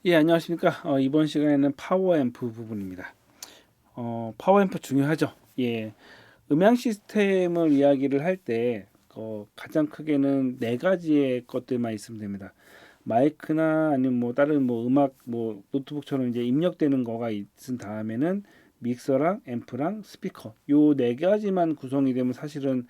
예, 안녕하십니까. 이번 시간에는 파워앰프 부분입니다. 파워앰프 중요하죠. 예, 음향 시스템을 이야기를 할 때 가장 크게는 네 가지의 것들만 있으면 됩니다. 마이크나 아니면 뭐 다른 뭐 음악 뭐 노트북처럼 이제 입력되는 거가 있은 다음에는 믹서랑 앰프랑 스피커 요 네 가지만 구성이 되면 사실은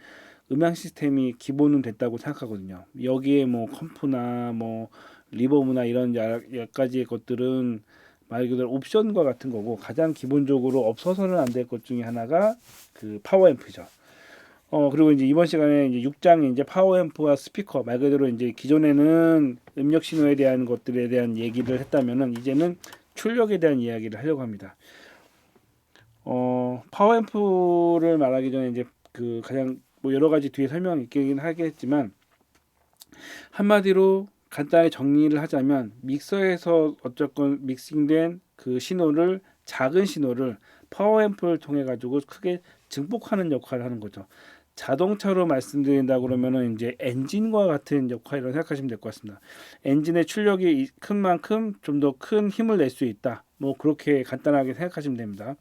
음향 시스템이 기본은 됐다고 생각하거든요. 여기에 뭐 컴프나 뭐 리버브나 이런 여러 가지의 것들은 말 그대로 옵션과 같은 거고 가장 기본적으로 없어서는 안 될 것 중에 하나가 그 파워앰프죠. 그리고 이제 이번 시간에 이제 6장에 이제 파워앰프와 스피커 말 그대로 이제 기존에는 음력 신호에 대한 것들에 대한 얘기를 했다면은 이제는 출력에 대한 이야기를 하려고 합니다. 파워앰프를 말하기 전에 이제 그 가장 뭐 여러 가지 뒤에 설명이 있긴 하겠지만 한마디로 간단히 정리를 하자면 믹서에서 어쨌건 믹싱된 그 신호를 작은 신호를 파워앰프를 통해 가지고 크게 증폭하는 역할을 하는 거죠. 자동차로 말씀드린다 그러면은 이제 엔진과 같은 역할이라고 생각하시면 될 것 같습니다. 엔진의 출력이 큰 만큼 좀 더 큰 힘을 낼 수 있다. 뭐 그렇게 간단하게 생각하시면 됩니다.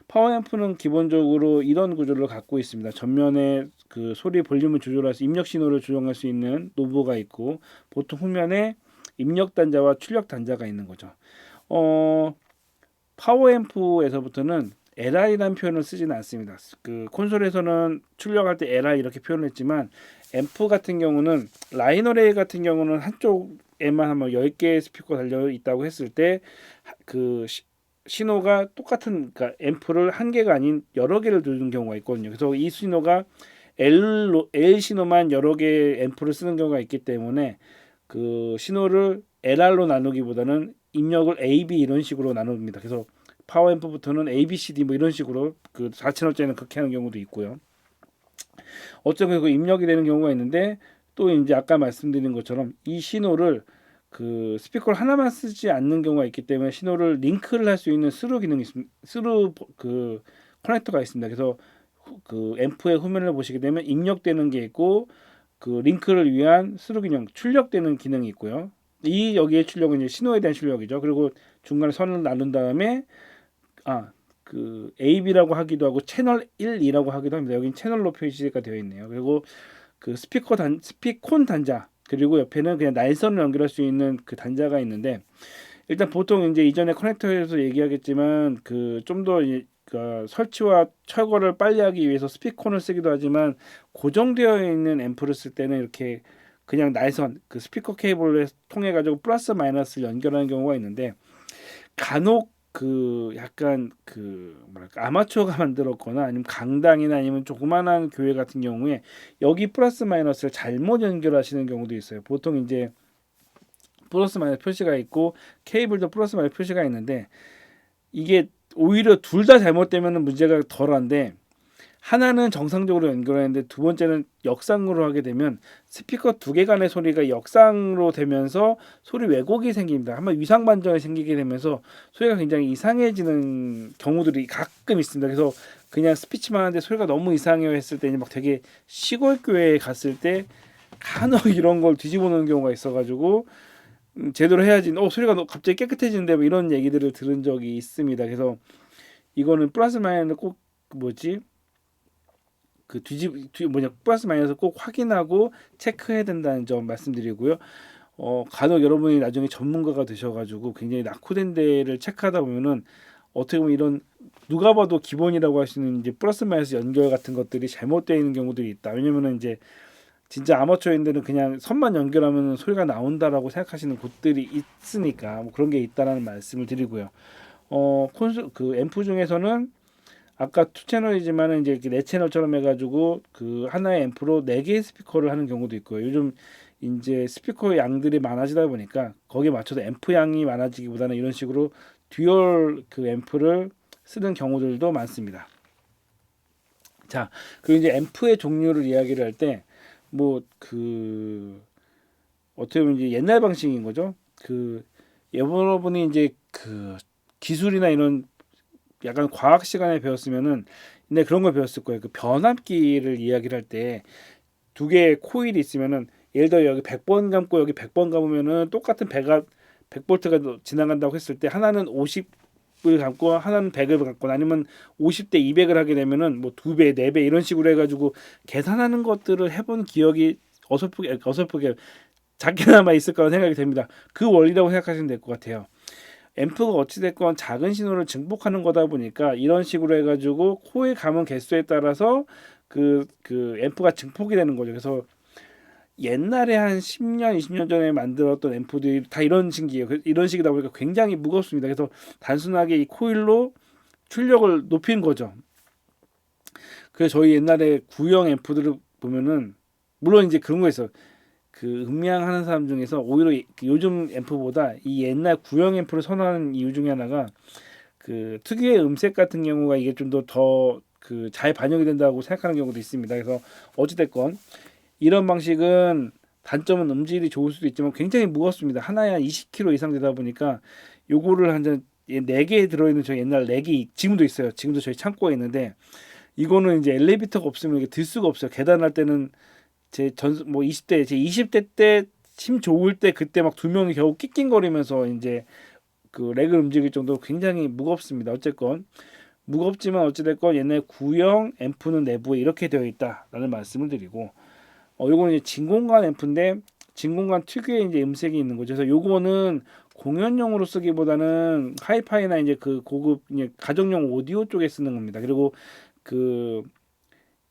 파워앰프는 기본적으로 이런 구조를 갖고 있습니다. 전면에 그 소리 볼륨을 조절할 수 입력 신호를 조정할 수 있는 노브가 있고 보통 후면에 입력 단자와 출력 단자가 있는 거죠. 어, 파워앰프에서부터는 LI라는 표현을 쓰지는 않습니다. 그 콘솔에서는 출력할 때 LI 이렇게 표현했지만 앰프 같은 경우는 라인 어레이 같은 경우는 한쪽에만 한번 10개의 스피커 달려 있다고 했을 때그 신호가 똑같은 그러니까 앰프를 한 개가 아닌 여러 개를 두는 경우가 있거든요. 그래서 이 신호가 L 신호만 여러 개의 앰프를 쓰는 경우가 있기 때문에 그 신호를 LR로 나누기보다는 입력을 A, B 이런 식으로 나눕니다. 그래서 파워 앰프부터는 A, B, C, D 뭐 이런 식으로 그 4채널짜리는 그렇게 하는 경우도 있고요. 어쩌면 그 입력이 되는 경우가 있는데 또 이제 아까 말씀드린 것처럼 이 신호를 그 스피커를 하나만 쓰지 않는 경우가 있기 때문에 신호를 링크를 할 수 있는 스루 기능이 있습니다. 스루 그 커넥터가 있습니다. 그래서 그 앰프의 화면을 보시게 되면 입력되는 게 있고 그 링크를 위한 스루 기능, 출력되는 기능이 있고요. 이 여기에 출력은 이제 신호에 대한 출력이죠. 그리고 중간에 선을 나눈 다음에 그 AB라고 하기도 하고 채널 1, 2라고 하기도 합니다. 여기는 채널로 표시가 되어 있네요. 그리고 그 스피콘 단자 그리고 옆에는 그냥 날선을 연결할 수 있는 그 단자가 있는데 일단 보통 이제 이전에 커넥터에서 얘기하겠지만 그 좀 더 그 설치와 철거를 빨리 하기 위해서 스피콘을 쓰기도 하지만 고정되어 있는 앰프를 쓸 때는 이렇게 그냥 날선 그 스피커 케이블을 통해 가지고 플러스 마이너스를 연결하는 경우가 있는데 간혹 그 약간 그 뭐랄까 아마추어가 만들었거나 아니면 강당이나 아니면 조그만한 교회 같은 경우에 여기 플러스 마이너스를 잘못 연결하시는 경우도 있어요. 보통 이제 플러스 마이너스 표시가 있고 케이블도 플러스 마이너스 표시가 있는데 이게 오히려 둘 다 잘못되면 문제가 덜한데 하나는 정상적으로 연결하는데 두 번째는 역상으로 하게 되면 스피커 두 개 간의 소리가 역상으로 되면서 소리 왜곡이 생깁니다. 한번 위상 반전이 생기게 되면서 소리가 굉장히 이상해지는 경우들이 가끔 있습니다. 그래서 그냥 스피치만 하는데 소리가 너무 이상해요 했을 때 막 되게 시골 교회에 갔을 때 간혹 이런 걸 뒤집어 놓는 경우가 있어가지고 제대로 해야지. 소리가 갑자기 깨끗해지는데 뭐 이런 얘기들을 들은 적이 있습니다. 그래서 이거는 플러스 마이너스 꼭 뭐지 그 플러스 마이너스 꼭 확인하고 체크해야 된다는 점 말씀드리고요. 간혹 여러분이 나중에 전문가가 되셔가지고 굉장히 낙후된 데를 체크하다 보면은 어떻게 보면 이런 누가 봐도 기본이라고 할 수 있는 이제 플러스 마이너스 연결 같은 것들이 잘못되어 있는 경우들이 있다. 왜냐면은 이제 진짜 아마추어인들은 그냥 선만 연결하면 소리가 나온다라고 생각하시는 곳들이 있으니까 뭐 그런 게 있다라는 말씀을 드리고요. 콘솔 그 앰프 중에서는 아까 투 채널이지만은 이제 이렇게 네 채널처럼 해가지고 그 하나의 앰프로 네 개의 스피커를 하는 경우도 있고요. 요즘 이제 스피커 양들이 많아지다 보니까 거기에 맞춰서 앰프 양이 많아지기보다는 이런 식으로 듀얼 그 앰프를 쓰는 경우들도 많습니다. 자, 그리고 이제 앰프의 종류를 이야기를 할 때 뭐 그 어떻게 보면 이제 옛날 방식인 거죠. 그 여러분이 이제 그 기술이나 이런 약간 과학 시간에 배웠으면은 근데 그런 걸 배웠을 거예요. 그 변압기를 이야기를 할 때 두 개의 코일이 있으면은 예를 들어 여기 100번 감고 여기 100번 감으면은 똑같은 100볼트가 지나간다고 했을 때 하나는 50을 감고 하나는 100을 감고 아니면 50대 200을 하게 되면은 뭐 2배, 4배 이런 식으로 해가지고 계산하는 것들을 해본 기억이 어설프게 작게나마 있을 거라는 생각이 됩니다. 그 원리라고 생각하시면 될 것 같아요. 앰프가 어찌됐건 작은 신호를 증폭하는 거다 보니까 이런 식으로 해가지고 코에 감은 개수에 따라서 그 앰프가 증폭이 되는 거죠. 그래서 옛날에 한 10년, 20년 전에 만들었던 앰프들이 다 이런 식이에요. 이런 식이다 보니까 굉장히 무겁습니다. 그래서 단순하게 이 코일로 출력을 높이는 거죠. 그래서 저희 옛날에 구형 앰프들을 보면은 물론 이제 그런 거 있어요. 그 음향하는 사람 중에서 오히려 요즘 앰프보다 이 옛날 구형 앰프를 선호하는 이유 중에 하나가 그 특유의 음색 같은 경우가 이게 좀 더 그 잘 반영이 된다고 생각하는 경우도 있습니다. 그래서 어찌됐건 이런 방식은 단점은 음질이 좋을 수도 있지만 굉장히 무겁습니다. 하나에 한 20kg 이상 되다 보니까 요거를 한 4개 들어있는 저 옛날 렉이 지금도 있어요. 지금도 저희 창고에 있는데 이거는 이제 엘리베이터가 없으면 이게 들 수가 없어요. 계단할 때는 뭐 20대 제 20대 때 힘 좋을 때 그때 막 2명이 겨우 낑낑거리면서 이제 그 렉을 움직일 정도로 굉장히 무겁습니다. 어쨌건 무겁지만 어찌됐건 옛날 구형 앰프는 내부에 이렇게 되어 있다라는 말씀을 드리고 요거는 이제 진공관 앰프인데 진공관 특유의 이제 음색이 있는 거죠. 그래서 요거는 공연용으로 쓰기보다는 하이파이나 이제 그 고급 이제 가정용 오디오 쪽에 쓰는 겁니다. 그리고 그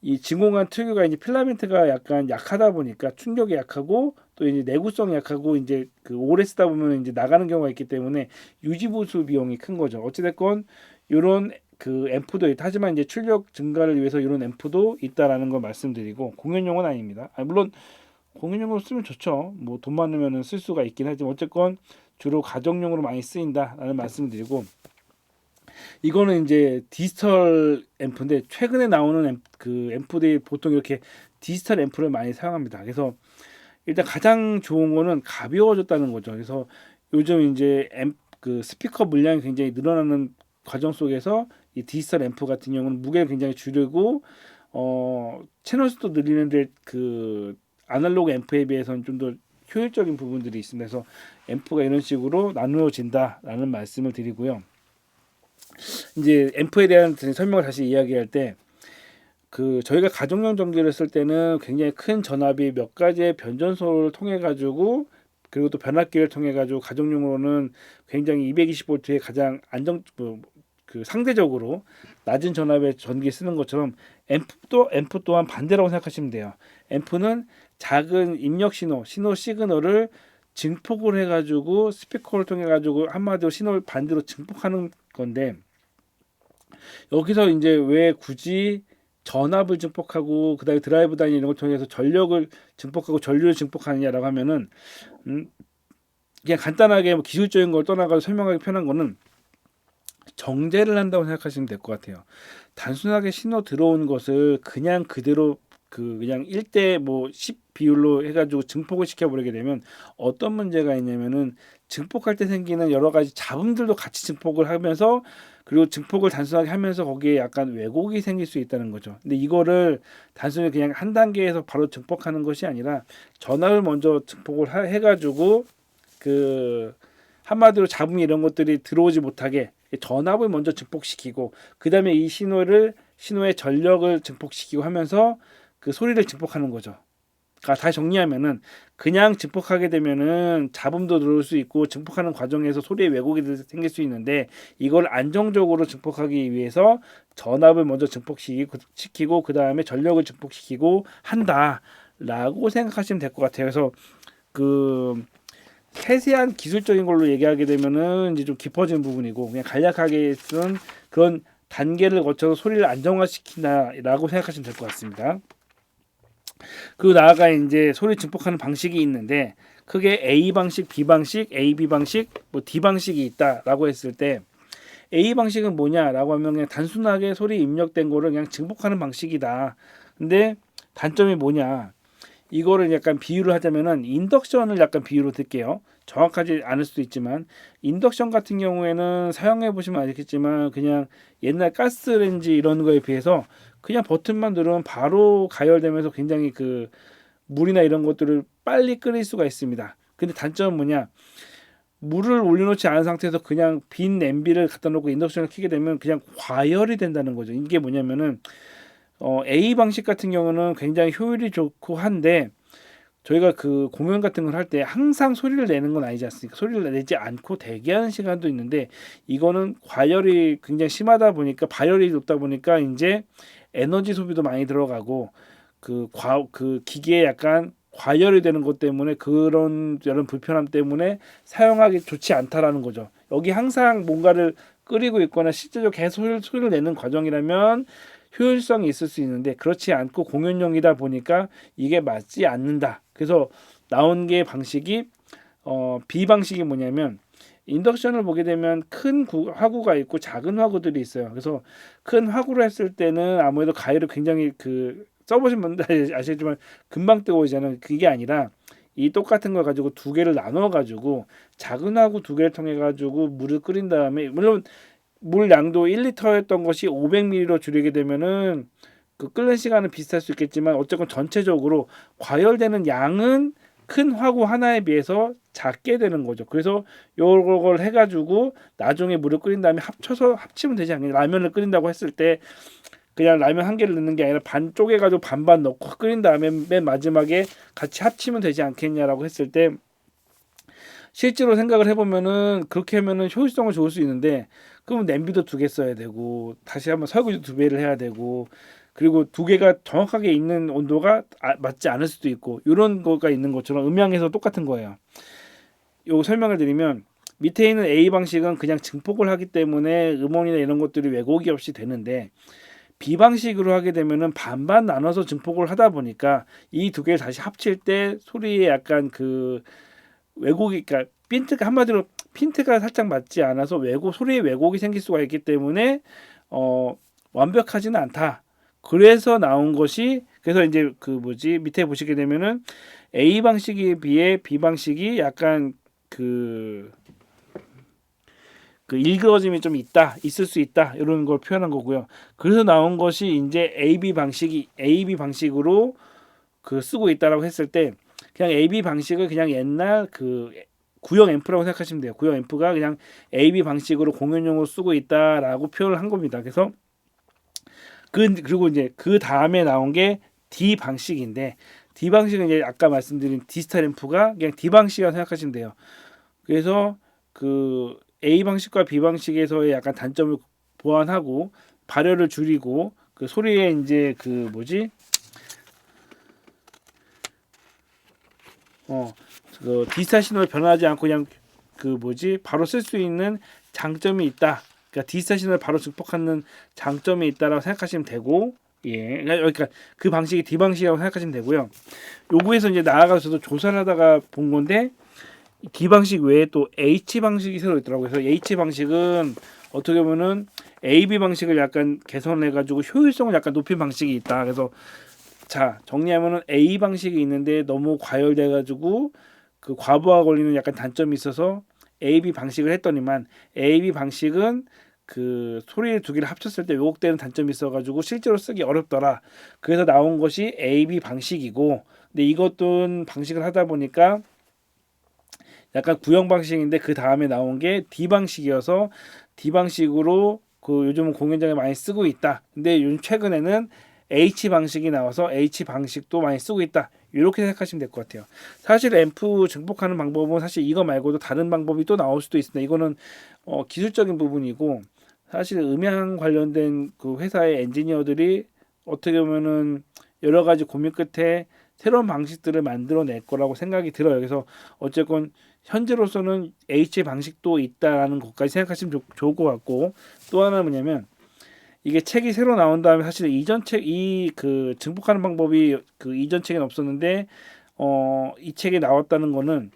이 진공관 특유가 이제 필라멘트가 약간 약하다 보니까 충격이 약하고 또 이제 내구성이 약하고 이제 그 오래 쓰다 보면 이제 나가는 경우가 있기 때문에 유지 보수 비용이 큰 거죠. 어찌됐건 요런 그 앰프도 있다. 하지만 이제 출력 증가를 위해서 이런 앰프도 있다라는 걸 말씀드리고 공연용은 아닙니다. 물론 공연용으로 쓰면 좋죠. 뭐 돈 많으면은 쓸 수가 있긴 하지만 어쨌건 주로 가정용으로 많이 쓰인다라는 말씀을 드리고 이거는 이제 디지털 앰프인데 최근에 나오는 그 앰프들이 보통 이렇게 디지털 앰프를 많이 사용합니다. 그래서 일단 가장 좋은 거는 가벼워졌다는 거죠. 그래서 요즘 이제 그 스피커 물량이 굉장히 늘어나는 과정 속에서 이 디지털 앰프 같은 경우는 무게를 굉장히 줄이고 채널 수도 늘리는데 그 아날로그 앰프에 비해서는 좀 더 효율적인 부분들이 있습니다. 그래서 앰프가 이런 식으로 나누어진다라는 말씀을 드리고요. 이제 앰프에 대한 설명을 다시 이야기할 때 그 저희가 가정용 전기를 쓸 때는 굉장히 큰 전압이 몇 가지의 변전소를 통해 가지고 그리고 또 변압기를 통해 가지고 가정용으로는 굉장히 220V의 가장 그 상대적으로 낮은 전압의 전기 쓰는 것처럼 앰프 또한 반대라고 생각하시면 돼요. 앰프는 작은 입력 신호 시그널을 증폭을 해가지고 스피커를 통해 가지고 한마디로 신호를 반대로 증폭하는 건데 여기서 이제 왜 굳이 전압을 증폭하고 그다음에 드라이브 다니 이런 걸 통해서 전력을 증폭하고 전류를 증폭하느냐라고 하면은 그냥 간단하게 뭐 기술적인 걸 떠나가지고 설명하기 편한 거는 정제를 한다고 생각하시면 될 것 같아요. 단순하게 신호 들어온 것을 그냥 그대로 그냥 1대 뭐 10 비율로 해가지고 증폭을 시켜버리게 되면 어떤 문제가 있냐면은 증폭할 때 생기는 여러 가지 잡음들도 같이 증폭을 하면서 그리고 증폭을 단순하게 하면서 거기에 약간 왜곡이 생길 수 있다는 거죠. 근데 이거를 단순히 그냥 한 단계에서 바로 증폭하는 것이 아니라 전압을 먼저 증폭을 해가지고 그 한마디로 잡음 이런 것들이 들어오지 못하게 전압을 먼저 증폭시키고 그 다음에 이 신호의 전력을 증폭시키고 하면서 그 소리를 증폭하는 거죠. 그러니까 다시 정리하면은 그냥 증폭하게 되면은 잡음도 들어올 수 있고 증폭하는 과정에서 소리의 왜곡이 생길 수 있는데 이걸 안정적으로 증폭하기 위해서 전압을 먼저 증폭시키고 그 다음에 전력을 증폭시키고 한다라고 생각하시면 될 것 같아요. 그래서 그 세세한 기술적인 걸로 얘기하게 되면은 이제 좀 깊어지는 부분이고 그냥 간략하게 쓴 그런 단계를 거쳐서 소리를 안정화시킨다라고 생각하시면 될 것 같습니다. 그리고 나아가 이제 소리 증폭하는 방식이 있는데 크게 A 방식, B 방식, AB 방식, 뭐 D 방식이 있다라고 했을 때 A 방식은 뭐냐라고 하면 그냥 단순하게 소리 입력된 거를 그냥 증폭하는 방식이다. 근데 단점이 뭐냐? 이거를 약간 비유를 하자면은 인덕션을 약간 비유로 들게요. 정확하지 않을 수도 있지만 인덕션 같은 경우에는 사용해 보시면 알겠지만 그냥 옛날 가스레인지 이런 거에 비해서 그냥 버튼만 누르면 바로 가열되면서 굉장히 그 물이나 이런 것들을 빨리 끓일 수가 있습니다. 근데 단점은 뭐냐? 물을 올려놓지 않은 상태에서 그냥 빈 냄비를 갖다 놓고 인덕션을 켜게 되면 그냥 과열이 된다는 거죠. 이게 뭐냐면은 A 방식 같은 경우는 굉장히 효율이 좋고 한데 저희가 그 공연 같은 걸 할 때 항상 소리를 내는 건 아니지 않습니까? 소리를 내지 않고 대기하는 시간도 있는데 이거는 과열이 굉장히 심하다 보니까 발열이 높다 보니까 이제 에너지 소비도 많이 들어가고 그 기계에 약간 과열이 되는 것 때문에 그런 여러 불편함 때문에 사용하기 좋지 않다라는 거죠. 여기 항상 뭔가를 끓이고 있거나 실제적으로 계속 소리를 내는 과정이라면 효율성이 있을 수 있는데 그렇지 않고 공연용이다 보니까 이게 맞지 않는다. 그래서 나온 게 방식이 B 방식이 뭐냐면 인덕션을 보게 되면 큰 화구가 있고 작은 화구들이 있어요. 그래서 큰 화구로 했을 때는 아무래도 가열을 굉장히 써보신 분들 아시겠지만 금방 뜨거워지잖아요. 그게 아니라 이 똑같은 걸 가지고 두 개를 나눠 가지고 작은 화구 두 개를 통해 가지고 물을 끓인 다음에 물론 물 양도 1리터였던 것이 500ml로 줄이게 되면은 그 끓는 시간은 비슷할 수 있겠지만 어쨌건 전체적으로 과열되는 양은 큰 화구 하나에 비해서 작게 되는 거죠. 그래서 요걸 해가지고 나중에 물을 끓인 다음에 합치면 되지 않겠냐. 라면을 끓인다고 했을 때 그냥 라면 한 개를 넣는 게 아니라 반 쪼개가지고 반반 넣고 끓인 다음에 맨 마지막에 같이 합치면 되지 않겠냐라고 했을 때 실제로 생각을 해보면은 그렇게 하면은 효율성은 좋을 수 있는데 그러면 냄비도 두 개 써야 되고 다시 한번 설거지도 두 배를 해야 되고 그리고 두 개가 정확하게 있는 온도가 맞지 않을 수도 있고 이런 거가 있는 것처럼 음향에서 똑같은 거예요. 요 설명을 드리면 밑에 있는 A 방식은 그냥 증폭을 하기 때문에 음원이나 이런 것들이 왜곡이 없이 되는데 B 방식으로 하게 되면은 반반 나눠서 증폭을 하다 보니까 이 두 개를 다시 합칠 때 소리에 약간 왜곡이 그러니까 한마디로 핀트가 살짝 맞지 않아서 소리에 왜곡이 생길 수가 있기 때문에 완벽하지는 않다. 그래서 나온 것이 그래서 이제 밑에 보시게 되면은 A 방식에 비해 B 방식이 약간 일그러짐이 좀 있을 수 있다 이런 걸 표현한 거고요. 그래서 나온 것이 이제 AB 방식으로 쓰고 있다라고 했을 때 그냥 AB 방식을 그냥 옛날 구형 앰프라고 생각하시면 돼요. 구형 앰프가 그냥 AB 방식으로 공연용으로 쓰고 있다라고 표현을 한 겁니다. 그래서 그리고 이제 그 다음에 나온 게 D 방식인데 D 방식은 이제 아까 말씀드린 디지털 앰프가 그냥 D 방식이라고 생각하시면 돼요. 그래서 A 방식과 B 방식에서의 약간 단점을 보완하고 발열을 줄이고 소리에 이제 디지털 신호를 변하지 않고 그냥 바로 쓸 수 있는 장점이 있다. 그러니까 디지털 신호를 바로 증폭하는 장점이 있다라고 생각하시면 되고, 예, 그러니까 그 방식이 D 방식이라고 생각하시면 되고요. 요구에서 이제 나아가서도 조사를 하다가 본 건데 D 방식 외에 또 H 방식이 새로 있더라고요. 그래서 H 방식은 어떻게 보면은 AB 방식을 약간 개선해가지고 효율성을 약간 높인 방식이 있다. 그래서 자 정리하면은 A 방식이 있는데 너무 과열돼가지고 과부하 걸리는 약간 단점이 있어서 AB 방식을 했더니만 AB 방식은 소리를 두 개를 합쳤을 때 왜곡되는 단점이 있어가지고 실제로 쓰기 어렵더라. 그래서 나온 것이 AB 방식이고, 근데 이것도 방식을 하다 보니까 약간 구형 방식인데 그 다음에 나온 게 D 방식이어서 D 방식으로 요즘은 공연장에 많이 쓰고 있다. 근데 요즘 최근에는 H 방식이 나와서 H 방식도 많이 쓰고 있다. 이렇게 생각하시면 될 것 같아요. 사실 앰프 증폭하는 방법은 사실 이거 말고도 다른 방법이 또 나올 수도 있습니다. 이거는 기술적인 부분이고 사실 음향 관련된 회사의 엔지니어들이 어떻게 보면은 여러 가지 고민 끝에 새로운 방식들을 만들어낼 거라고 생각이 들어요. 그래서 어쨌건 현재로서는 H 방식도 있다라는 것까지 생각하시면 좋을 것 같고, 또 하나 뭐냐면 이게 책이 새로 나온 다음에 사실 이전 책 증폭하는 방법이 이전 책엔 없었는데 이 책에 나왔다는 거는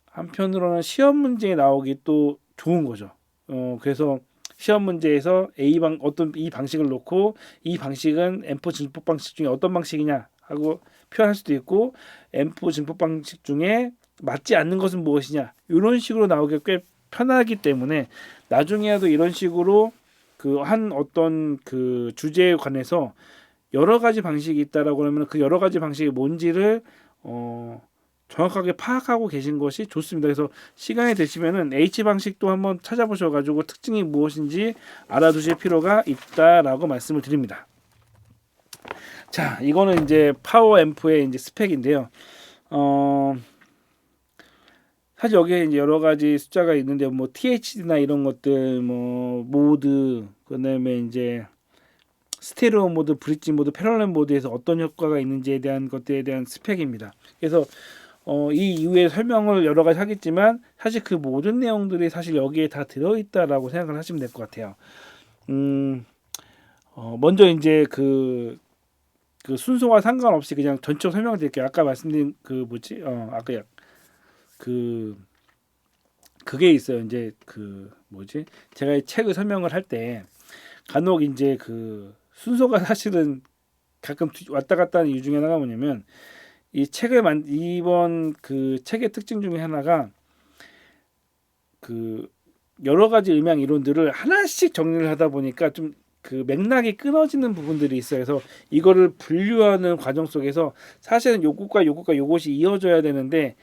한편으로는 시험 문제에 나오기 또 좋은 거죠. 그래서 시험 문제에서 어떤 이 방식을 놓고 이 방식은 앰프 증폭 방식 중에 어떤 방식이냐 하고 표현할 수도 있고 앰프 증폭 방식 중에 맞지 않는 것은 무엇이냐 이런 식으로 나오기 꽤 편하기 때문에 나중에라도 이런 식으로 한 어떤 주제에 관해서 여러 가지 방식이 있다라고 하면 그 여러 가지 방식이 뭔지를 정확하게 파악하고 계신 것이 좋습니다. 그래서 시간이 되시면은 H 방식도 한번 찾아보셔가지고 특징이 무엇인지 알아두실 필요가 있다라고 말씀을 드립니다. 자, 이거는 이제 파워 앰프의 이제 스펙인데요. 사실 여기에 이제 여러 가지 숫자가 있는데 뭐 THD나 이런 것들, 뭐 모드, 그다음에 이제 스테레오 모드, 브릿지 모드, 패러렐 모드에서 어떤 효과가 있는지에 대한 것들에 대한 스펙입니다. 그래서 이 이후에 설명을 여러 가지 하겠지만 사실 그 모든 내용들이 사실 여기에 다 들어있다라고 생각을 하시면 될 것 같아요. 먼저 이제 그 순서와 상관없이 그냥 전체적으로 설명을 드릴게요. 아까 말씀드린 그 뭐지? 아까 그게 있어요. 이제 그 뭐지? 제가 이 책을 설명을 할 때 간혹 이제 그 순서가 사실은 가끔 왔다 갔다 하는 이유 중에 하나가 뭐냐면 이 책을 이번 그 책의 특징 중에 하나가 그 여러 가지 음향 이론들을 하나씩 정리를 하다 보니까 좀 그 맥락이 끊어지는 부분들이 있어요. 그래서 이거를 분류하는 과정 속에서 사실은 요것과 요것과 요것이 이어져야 되는데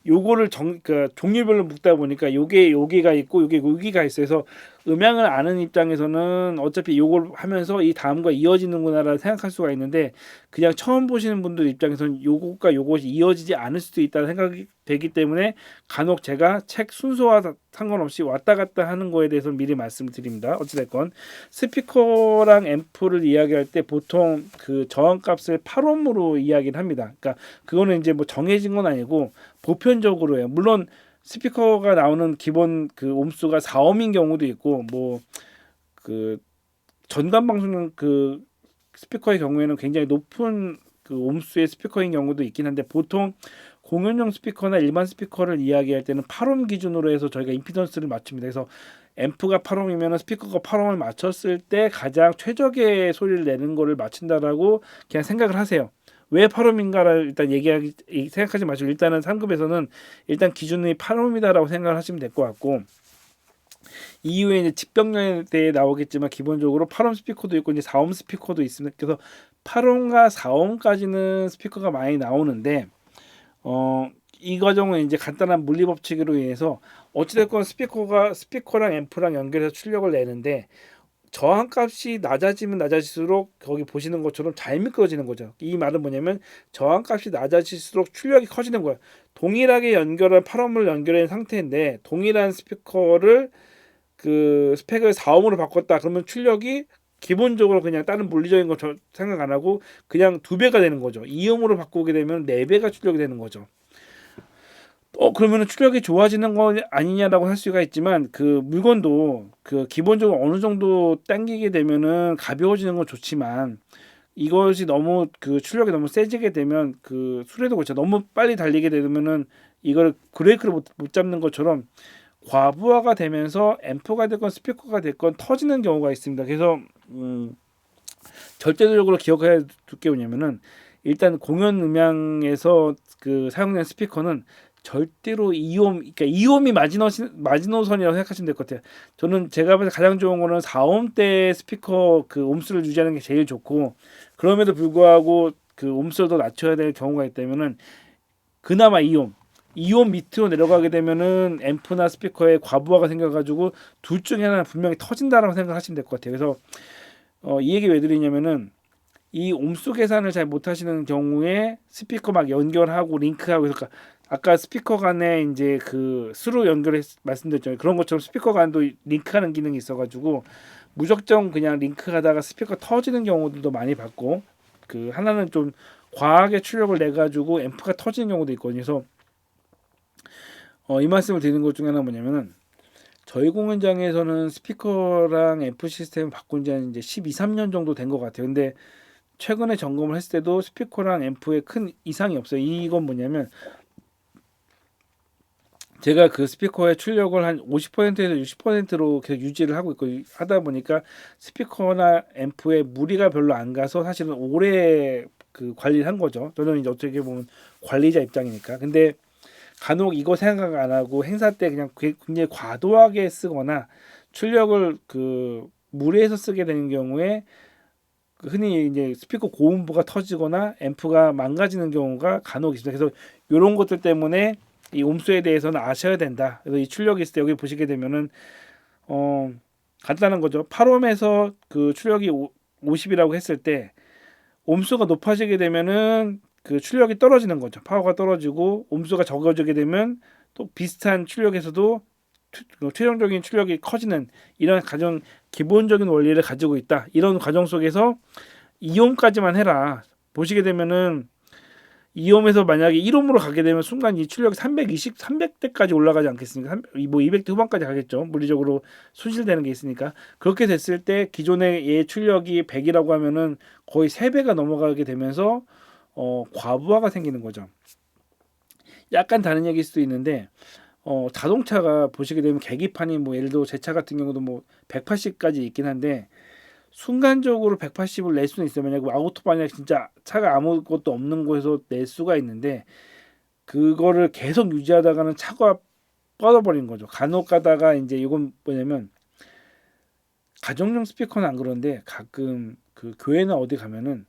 요거를 그러니까 종류별로 묶다 보니까 요게 여기가 있고 요게 여기가 있어요. 그래서 음향을 아는 입장에서는 어차피 요걸 하면서 이 다음과 이어지는구나라 생각할 수가 있는데 그냥 처음 보시는 분들 입장에서는 요것과 요것이 이어지지 않을 수도 있다는 생각이 되기 때문에 간혹 제가 책 순서와 상관없이 왔다 갔다 하는 거에 대해서 미리 말씀을 드립니다. 어찌됐건 스피커랑 앰프를 이야기할 때 보통 그 저항값을 8옴으로 이야기를 합니다. 그러니까 그거는 이제 뭐 정해진 건 아니고 보편적으로요. 물론 스피커가 나오는 기본 그 옴수가 4옴인 경우도 있고 뭐 그 전관 방송 그 스피커의 경우에는 굉장히 높은 그 옴수의 스피커인 경우도 있긴 한데 보통 공연용 스피커나 일반 스피커를 이야기할 때는 8옴 기준으로 해서 저희가 임피던스를 맞춥니다. 그래서 앰프가 8옴이면 스피커가 8옴을 맞췄을 때 가장 최적의 소리를 내는 거를 맞춘다라고 그냥 생각을 하세요. 왜 8옴인가를 일단 생각하지 마시고 일단은 상급에서는 일단 기준이 8옴이다라고 생각을 하시면 될 것 같고 이후에 이제 직병렬에 대해 나오겠지만 기본적으로 8옴 스피커도 있고 이제 4옴 스피커도 있습니다. 그래서 8옴과 4옴까지는 스피커가 많이 나오는데 이 과정은 이제 간단한 물리 법칙으로 인해서 어찌됐건 스피커랑 앰프랑 연결해서 출력을 내는데 저항값이 낮아지면 낮아질수록 거기 보시는 것처럼 잘 미끄러지는 거죠. 이 말은 뭐냐면 저항값이 낮아질수록 출력이 커지는 거예요. 동일하게 연결한 8옴을 연결한 상태인데 동일한 스피커를 그 스펙을 4옴으로 바꿨다 그러면 출력이 기본적으로 그냥 다른 물리적인 거 생각 안 하고 그냥 2배가 되는 거죠. 2옴으로 바꾸게 되면 4배가 출력이 되는 거죠. 그러면은 출력이 좋아지는 거 아니냐라고 할 수가 있지만 그 물건도 그 기본적으로 어느 정도 당기게 되면은 가벼워지는 건 좋지만 이것이 너무 그 출력이 너무 세지게 되면 그 수레도 그렇죠. 너무 빨리 달리게 되면은 이걸 브레이크를 못 잡는 것처럼 과부하가 되면서 앰프가 됐건 스피커가 됐건 터지는 경우가 있습니다. 그래서 절대적으로 기억해야 될 게 뭐냐면은 일단 공연 음향에서 그 사용된 스피커는 절대로 2옴, 그러니까 2옴이 마지노선이라고 생각하시면 될 것 같아요. 저는 제가 봐서 가장 좋은 거는 4옴대 스피커 그 옴수를 유지하는 게 제일 좋고 그럼에도 불구하고 그 옴수를 더 낮춰야 될 경우가 있다면은 그나마 2옴. 2옴 밑으로 내려가게 되면은 앰프나 스피커에 과부하가 생겨가지고 둘 중에 하나는 분명히 터진다라고 생각하시면 될 것 같아요. 그래서 이 얘기 왜 드리냐면은 이 옴수 계산을 잘 못하시는 경우에 스피커 막 연결하고 링크하고 해서 아까 스피커 간에 이제 그 수로 연결해 말씀드렸잖아요. 그런 것처럼 스피커 간도 링크하는 기능이 있어가지고 무작정 그냥 링크하다가 스피커 터지는 경우들도 많이 봤고 그 하나는 좀 과하게 출력을 내 가지고 앰프가 터지는 경우도 있거든요. 그래서 이 말씀을 드리는 것 중에 하나 뭐냐면은 저희 공연장에서는 스피커랑 앰프 시스템을 바꾼 지한 이제 12, 13년 정도 된 것 같아요. 근데 최근에 점검을 했을 때도 스피커랑 앰프에 큰 이상이 없어요. 이건 뭐냐면 제가 그 스피커의 출력을 한 50%에서 60%로 계속 유지를 하고 있고 하다 보니까 스피커나 앰프에 무리가 별로 안 가서 사실은 오래 그 관리를 한 거죠. 저는 이제 어떻게 보면 관리자 입장이니까. 근데 간혹 이거 생각 안 하고 행사 때 그냥 굉장히 과도하게 쓰거나 출력을 그 무리해서 쓰게 되는 경우에 그 흔히 이제 스피커 고음부가 터지거나 앰프가 망가지는 경우가 간혹 있습니다. 그래서 이런 것들 때문에 이 옴수에 대해서는 아셔야 된다. 그래서 이 출력이 있을 때 여기 보시게 되면은 간단한 거죠. 8옴에서 그 출력이 50이라고 했을 때 옴수가 높아지게 되면은 그 출력이 떨어지는 거죠. 파워가 떨어지고 옴수가 적어지게 되면 또 비슷한 출력에서도 최종적인 출력이 커지는 이런 가장 기본적인 원리를 가지고 있다. 이런 과정 속에서 2옴까지만 해라. 보시게 되면은 2옴에서 만약에 1옴으로 가게 되면 순간 이 출력이 320, 300대까지 올라가지 않겠습니까? 뭐 200대 후반까지 가겠죠. 물리적으로 손실되는 게 있으니까. 그렇게 됐을 때 기존의 얘 출력이 100이라고 하면은 거의 3배가 넘어가게 되면서 과부하가 생기는 거죠. 약간 다른 얘기일 수도 있는데 자동차가 보시게 되면 계기판이 뭐 예를 들어 제 차 같은 경우도 뭐 180까지 있긴 한데 순간적으로 180을 낼 수는 있어요. 만약 아우토바이나 진짜 차가 아무것도 없는 곳에서 낼 수가 있는데 그거를 계속 유지하다가는 차가 뻗어버린 거죠. 간혹 가다가 이제 이건 뭐냐면 가정용 스피커는 안 그런데 가끔 그 교회나 어디 가면은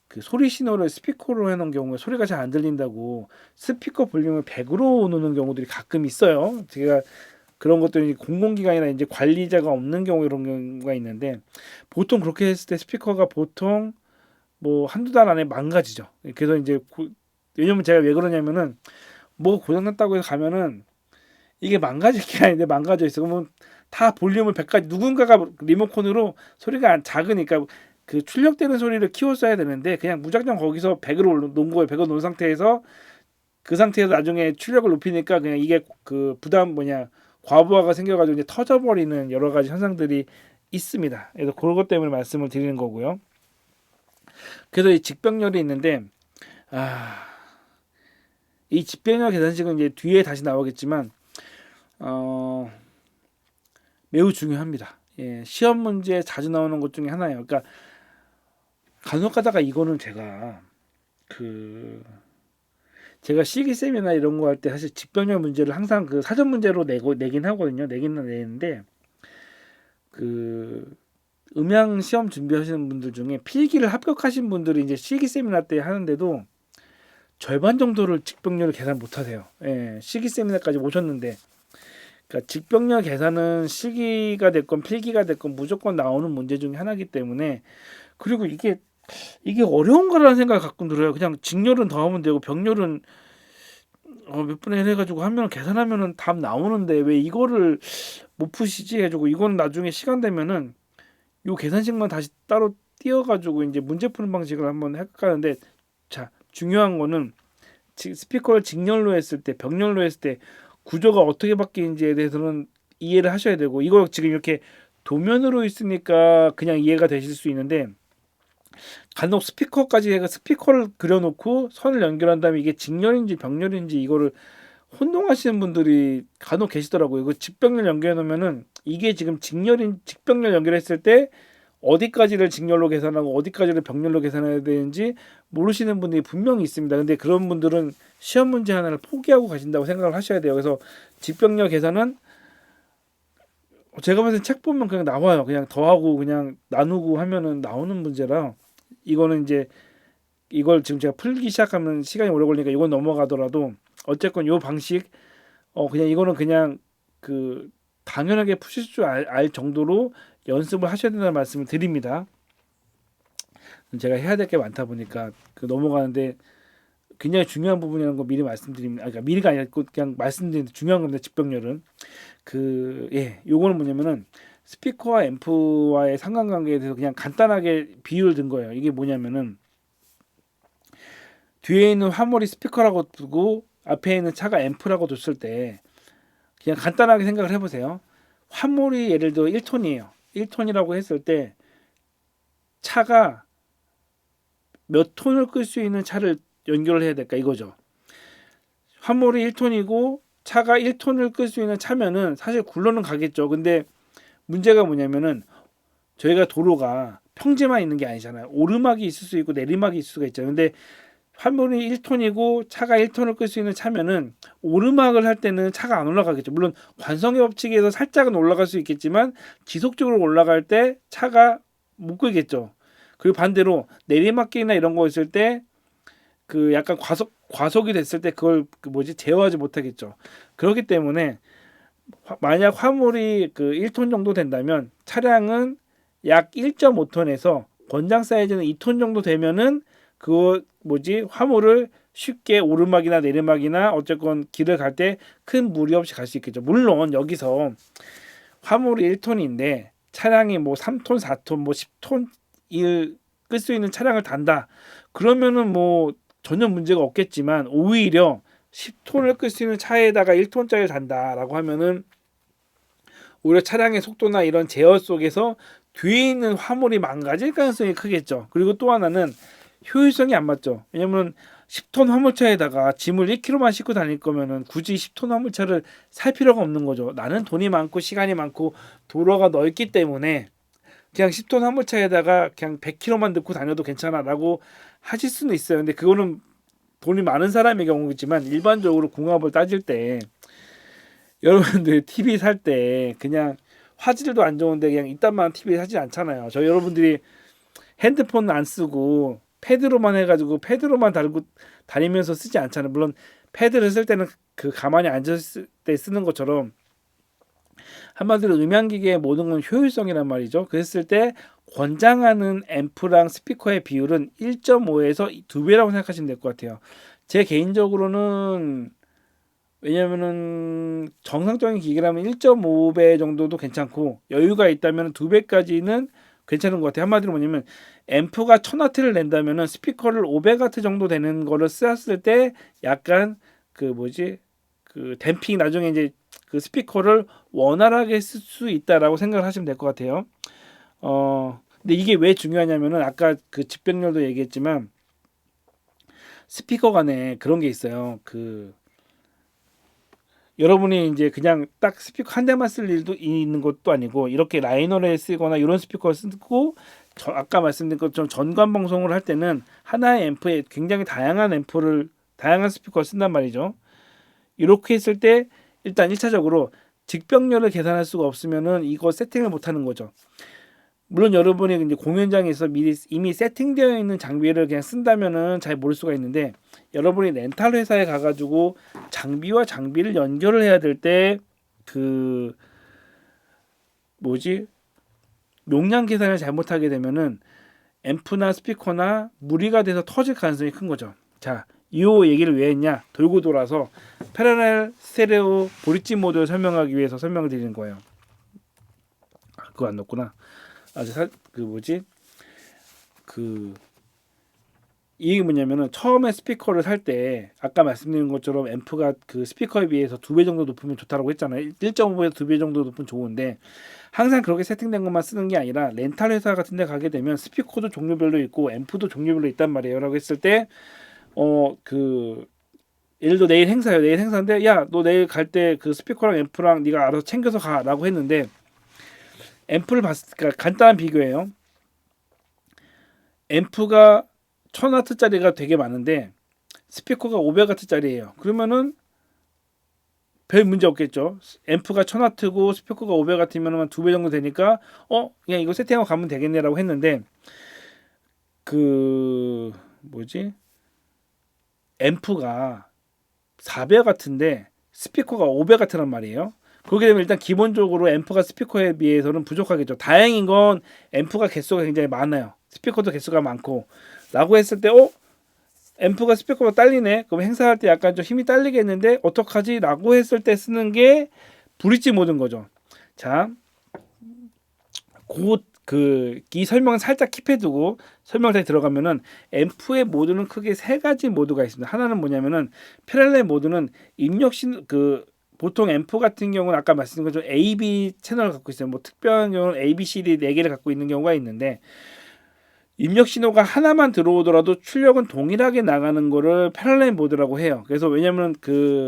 그 소리 신호를 스피커로 해놓은 경우에 소리가 잘 안 들린다고 스피커 볼륨을 100으로 놓는 경우들이 가끔 있어요. 제가 그런 것들이 공공기관이나 이제 관리자가 없는 경우 이런 경우가 있는데 보통 그렇게 했을 때 스피커가 보통 뭐 한두 달 안에 망가지죠. 그래서 이제 왜냐면 제가 왜 그러냐면은 뭐 고장났다고 해서 가면은 이게 망가질 게 아닌데 망가져 있어. 그러면 다 볼륨을 100까지 누군가가 리모컨으로 소리가 작으니까 그 출력되는 소리를 키웠어야 되는데 그냥 무작정 거기서 100으로 놓은 거예요. 100을 놓은 상태에서 그 상태에서 나중에 출력을 높이니까 그냥 이게 그 부담 과부하가 생겨가지고 이제 터져버리는 여러 가지 현상들이 있습니다. 그래서 그런 것 때문에 말씀을 드리는 거고요. 그래서 이 직병렬이 있는데 이 직병렬 계산식은 이제 뒤에 다시 나오겠지만 매우 중요합니다. 예, 시험 문제에 자주 나오는 것 중에 하나예요. 그러니까 간혹가다가 이거는 제가 실기쌤이나 이런 거 할 때 사실 직병렬 문제를 항상 그 사전 문제로 내긴 하거든요. 내기는 내는데 그 음향 시험 준비하시는 분들 중에 필기를 합격하신 분들이 이제 실기 세미나 때 하는데도 절반 정도를 직병렬을 계산 못 하세요. 예, 실기 세미나까지 오셨는데 그러니까 직병렬 계산은 실기가 됐건 필기가 됐건 무조건 나오는 문제 중에 하나이기 때문에 그리고 이게 어려운 거라는 생각이 가끔 들어요. 그냥 직렬은 더하면 되고 병렬은 몇 분의 1 해가지고 하면 계산하면은 답 나오는데 왜 이거를 못 푸시지 해가지고 이거는 나중에 시간 되면은 요 계산식만 다시 따로 띄워가지고 이제 문제 푸는 방식을 한번 할까 하는데 자 중요한 거는 스피커를 직렬로 했을 때 병렬로 했을 때 구조가 어떻게 바뀌는지에 대해서는 이해를 하셔야 되고 이거 지금 이렇게 도면으로 있으니까 그냥 이해가 되실 수 있는데 간혹 스피커까지 해가 스피커를 그려놓고 선을 연결한 다음에 이게 직렬인지 병렬인지 이거를 혼동하시는 분들이 간혹 계시더라고요. 이거 직병렬 연결해 놓으면은 이게 지금 직병렬 연결했을 때 어디까지를 직렬로 계산하고 어디까지를 병렬로 계산해야 되는지 모르시는 분들이 분명히 있습니다. 근데 그런 분들은 시험 문제 하나를 포기하고 가신다고 생각을 하셔야 돼요. 그래서 직병렬 계산은 제가 봤을 때 책 보면 그냥 나와요. 그냥 더하고 그냥 나누고 하면은 나오는 문제라 이거는 이제 이걸 지금 제가 풀기 시작하면 시간이 오래 걸리니까 이건 넘어가더라도 어쨌건 요 방식 그냥 이거는 그냥 그 당연하게 푸실 줄 알 정도로 연습을 하셔야 된다는 말씀을 드립니다. 제가 해야 될 게 많다 보니까 그 넘어가는데 굉장히 중요한 부분이라는 거 미리 말씀드립니다. 그러니까 미리가 아니라 그냥 말씀드리는데 중요한 겁니다. 직병렬은 요거는 뭐냐면은 스피커와 앰프와의 상관관계에 대해서 그냥 간단하게 비유를 든 거예요. 이게 뭐냐면은 뒤에 있는 화물이 스피커라고 두고 앞에 있는 차가 앰프라고 뒀을 때 그냥 간단하게 생각을 해보세요. 화물이 예를 들어 1톤이에요. 1톤이라고 했을 때 차가 몇 톤을 끌 수 있는 차를 연결을 해야 될까 이거죠. 화물이 1톤이고 차가 1톤을 끌 수 있는 차면은 사실 굴러는 가겠죠. 근데 문제가 뭐냐면은 저희가 도로가 평지만 있는 게 아니잖아요. 오르막이 있을 수 있고 내리막이 있을 수가 있죠. 근데 화물이 1톤이고 차가 1톤을 끌 수 있는 차면은 오르막을 할 때는 차가 안 올라가겠죠. 물론 관성의 법칙에 서 살짝은 올라갈 수 있겠지만 지속적으로 올라갈 때 차가 못 끌겠죠. 그리고 반대로 내리막길이나 이런 거 있을 때 그 약간 과속이 됐을 때 그걸 그 뭐지 제어하지 못하겠죠. 그렇기 때문에 만약 화물이 그 1톤 정도 된다면 차량은 약 1.5톤에서 권장 사이즈는 2톤 정도 되면은 그 뭐지 화물을 쉽게 오르막이나 내리막이나 어쨌건 길을 갈 때 큰 무리 없이 갈 수 있겠죠. 물론 여기서 화물이 1톤인데 차량이 뭐 3톤, 4톤, 뭐 10톤 일 끌 수 있는 차량을 단다. 그러면은 뭐 전혀 문제가 없겠지만 오히려 10톤을 끌 수 있는 차에다가 1톤짜리를 단다라고 하면은 오히려 차량의 속도나 이런 제어 속에서 뒤에 있는 화물이 망가질 가능성이 크겠죠. 그리고 또 하나는 효율성이 안 맞죠. 왜냐면 10톤 화물차에다가 짐을 1kg만 싣고 다닐 거면은 굳이 10톤 화물차를 살 필요가 없는 거죠. 나는 돈이 많고 시간이 많고 도로가 넓기 때문에 그냥 10톤 화물차에다가 그냥 100kg만 넣고 다녀도 괜찮아라고 하실 수는 있어요. 근데 그거는 돈이 많은 사람의 경우겠지만 일반적으로 궁합을 따질 때 여러분들 TV 살 때 그냥 화질도 안 좋은데 그냥 이딴만 TV 사지 않잖아요. 저 여러분들이 핸드폰 안 쓰고 패드로만 해가지고 패드로만 달고 다니면서 쓰지 않잖아요. 물론 패드를 쓸 때는 그 가만히 앉았을 때 쓰는 것처럼 한마디로 음향기계의 모든 건 효율성이란 말이죠. 그랬을 때 권장하는 앰프랑 스피커의 비율은 1.5에서 2배라고 생각하시면 될 것 같아요. 제 개인적으로는 왜냐면은 정상적인 기계라면 1.5배 정도도 괜찮고 여유가 있다면 2배까지는 괜찮은 것 같아요. 한마디로 뭐냐면 앰프가 1000W를 낸다면은 스피커를 500W 정도 되는 거를 쓰았을 때 약간 그 뭐지 그 댐핑 나중에 이제 그 스피커를 원활하게 쓸 수 있다라고 생각을 하시면 될 것 같아요. 근데 이게 왜 중요하냐면은 아까 그 집병렬도 얘기했지만 스피커 간에 그런 게 있어요. 그 여러분이 이제 그냥 딱 스피커 한 대만 쓸 일도 있는 것도 아니고 이렇게 라이너를 쓰거나 이런 스피커를 쓰고 아까 말씀드린 것처럼 전관 방송을 할 때는 하나의 앰프에 굉장히 다양한 스피커를 쓴단 말이죠. 이렇게 했을 때 일단 1차적으로 직병렬을 계산할 수가 없으면은 이거 세팅을 못 하는 거죠. 물론 여러분이 이제 공연장에서 이미 세팅되어 있는 장비를 그냥 쓴다면은 잘 모를 수가 있는데 여러분이 렌탈 회사에 가가지고 장비와 장비를 연결을 해야 될 때 그 뭐지 용량 계산을 잘못하게 되면은 앰프나 스피커나 무리가 돼서 터질 가능성이 큰 거죠. 자, 이 얘기를 왜 했냐? 돌고 돌아서 패러렐 스테레오 브릿지 모드를 설명하기 위해서 설명을 드리는 거예요. 그거 안 넣었구나. 그 뭐지? 이게 뭐냐면은 처음에 스피커를 살 때 아까 말씀드린 것처럼 앰프가 그 스피커에 비해서 2배 정도 높으면 좋다라고 했잖아요. 1.5배에서 2배 정도 높으면 좋은데 항상 그렇게 세팅된 것만 쓰는 게 아니라 렌탈 회사 같은 데 가게 되면 스피커도 종류별로 있고 앰프도 종류별로 있단 말이에요. 라고 했을 때 예를 들어 내일 행사예요. 내일 행사인데 야, 너 내일 갈 때 그 스피커랑 앰프랑 네가 알아서 챙겨서 가라고 했는데 앰프를 그러니까 간단한 비교예요. 앰프가 1000W짜리가 되게 많은데 스피커가 500W짜리예요. 그러면은 별 문제 없겠죠. 앰프가 1000W고 스피커가 500W면 한 2배 정도 되니까 그냥 이거 세팅하고 가면 되겠네라고 했는데 그 뭐지? 앰프가 400W인데 스피커가 500W란 말이에요. 그렇게 되면 일단 기본적으로 앰프가 스피커에 비해서는 부족하겠죠. 다행인 건 앰프가 개수가 굉장히 많아요. 스피커도 개수가 많고 라고 했을 때 앰프가 스피커가 딸리네. 그럼 행사할 때 약간 좀 힘이 딸리겠는데 어떡하지? 라고 했을 때 쓰는 게 브릿지 모드인 거죠. 자, 이 설명은 살짝 킵해두고 설명에 들어가면은 앰프의 모드는 크게 세 가지 모드가 있습니다. 하나는 뭐냐면은 패럴렐 모드는 입력신 보통 앰프 같은 경우는 아까 말씀드린 것처럼 A/B 채널을 갖고 있어요. 뭐 특별한 경우는 A, B, C, D 4개를 갖고 있는 경우가 있는데 입력 신호가 하나만 들어오더라도 출력은 동일하게 나가는 거를 패럴렐 모드라고 해요. 그래서 왜냐면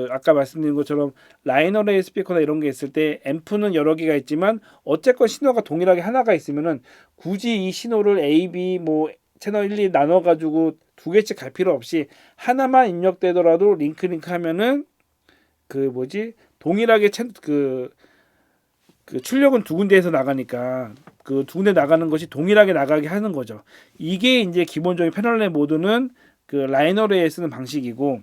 아까 말씀드린 것처럼 라이너레이 스피커나 이런 게 있을 때 앰프는 여러 개가 있지만 어쨌건 신호가 동일하게 하나가 있으면은 굳이 이 신호를 A, B 뭐 채널 1, 2 나눠 가지고 두 개씩 갈 필요 없이 하나만 입력되더라도 링크 하면은 동일하게 출력은 두 군데에서 나가니까 그 두 군데 나가는 것이 동일하게 나가게 하는 거죠. 이게 이제 기본적인 패널렛 모드는 그 라이너레이에 쓰는 방식이고,